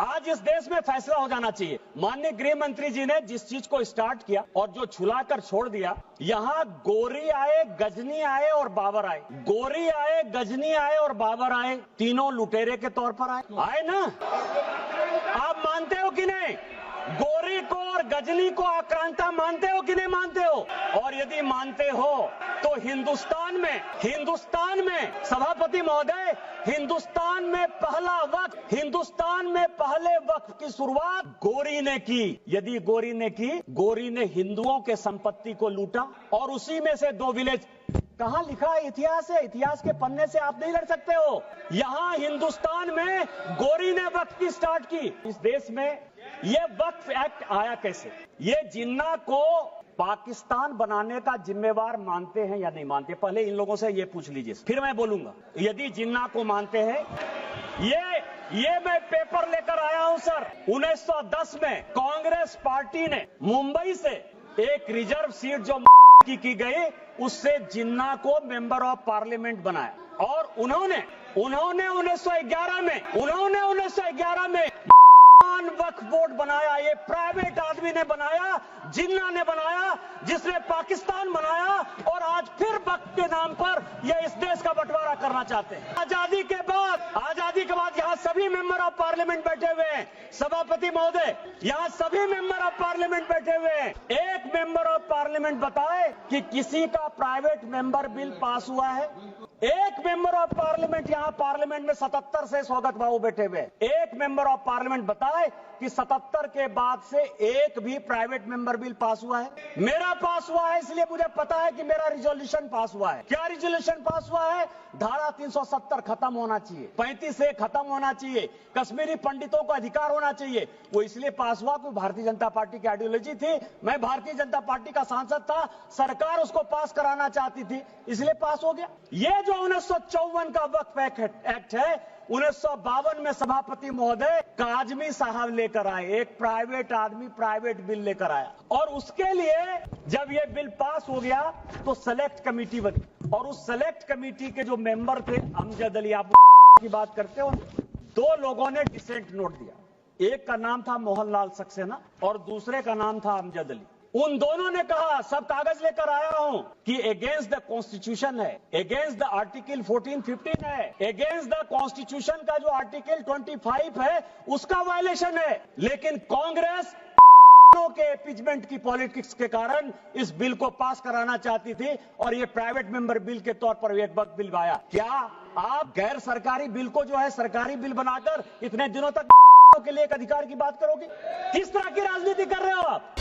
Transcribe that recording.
आज इस देश में फैसला हो जाना चाहिए। माननीय गृह मंत्री जी ने जिस चीज को स्टार्ट किया और जो छुलाकर छोड़ दिया, यहाँ गोरी आए, गजनी आए और बाबर आए, गोरी आए, गजनी आए और बाबर आए, तीनों लुटेरे के तौर पर आए ना। आप मानते हो कि नहीं? गोरी को और गजनी को आक्रांता मानते हो कि नहीं मानते हो? और यदि मानते हो तो हिंदुस्तान में सभापति महोदय, हिंदुस्तान में पहले वक्फ की शुरुआत गोरी ने की। यदि गोरी ने की, गोरी ने हिंदुओं के संपत्ति को लूटा और उसी में से 2 विलेज। कहां लिखा है? इतिहास है, इतिहास के पन्ने से आप नहीं लड़ सकते हो। यहां हिंदुस्तान में गोरी ने वक्फ की स्टार्ट की। इस देश में ये वक्फ एक्ट आया कैसे? ये जिन्ना को पाकिस्तान बनाने का जिम्मेवार मानते हैं या नहीं मानते? पहले इन लोगों से ये पूछ लीजिए, फिर मैं बोलूंगा। यदि जिन्ना को मानते हैं, ये मैं पेपर लेकर आया हूं सर। 1910 में कांग्रेस पार्टी ने मुंबई से एक रिजर्व सीट जो की गई, उससे जिन्ना को मेंबर ऑफ पार्लियामेंट बनाया और उन्होंने 1911 में वक्फ बोर्ड बनाया। ये प्राइवेट आदमी ने बनाया, जिन्ना ने बनाया, जिसने पाकिस्तान बनाया और आज फिर वक्फ के नाम पर ये इस देश का बंटवारा करना चाहते हैं। आजादी के बाद यहाँ सभी मेंबर ऑफ पार्लियामेंट बैठे हुए हैं। सभापति महोदय, यहाँ सभी मेंबर ऑफ पार्लियामेंट बैठे हुए हैं। एक मेंबर ऑफ पार्लियामेंट बताए कि किसी का प्राइवेट मेंबर बिल पास हुआ है? एक मेंबर ऑफ पार्लियामेंट, यहाँ पार्लियामेंट में 77 से स्वागत बाबू बैठे हुए, एक मेंबर ऑफ पार्लियामेंट बताए कि 77 के बाद से एक भी प्राइवेट मेंबर बिल पास हुआ है? मेरा पास हुआ है, इसलिए मुझे पता है कि मेरा रिजोल्यूशन पास हुआ है। क्या रिजोल्यूशन पास हुआ है? धारा 370 खत्म होना चाहिए, 35 से खत्म होना चाहिए, कश्मीरी पंडितों को अधिकार होना चाहिए। वो इसलिए पास हुआ कि भारतीय जनता पार्टी की आइडियोलॉजी थी। मैं भारतीय जनता पार्टी का सांसद था, सरकार उसको पास कराना चाहती थी, इसलिए पास हो गया। ये जो 1954 का वक्फ एक्ट है, 1952 में सभापति महोदय काजमी साहब लेकर आए। एक प्राइवेट आदमी प्राइवेट बिल लेकर आया और उसके लिए जब ये बिल पास हो गया तो सेलेक्ट कमेटी बनी और उस सेलेक्ट कमेटी के जो मेंबर थे, अमजद अली, आप की बात करते हो, 2 लोगों ने डिसेंट नोट दिया। एक का नाम था मोहनलाल सक्सेना और दूसरे का नाम था अमजद अली। उन दोनों ने कहा, सब कागज लेकर आया हूं, कि अगेंस्ट द कॉन्स्टिट्यूशन है, अगेंस्ट द आर्टिकल 14-15 है, अगेंस्ट द कॉन्स्टिट्यूशन का जो आर्टिकल 25 है उसका वायलेशन है। लेकिन कांग्रेस के इम्पीचमेंट की पॉलिटिक्स के कारण इस बिल को पास कराना चाहती थी और ये प्राइवेट मेंबर बिल के तौर पर एक वक्त बिल आया। क्या आप गैर सरकारी बिल को जो है सरकारी बिल बनाकर इतने दिनों तक के लिए एक अधिकार की बात करोगे? किस तरह की राजनीति कर रहे हो आप?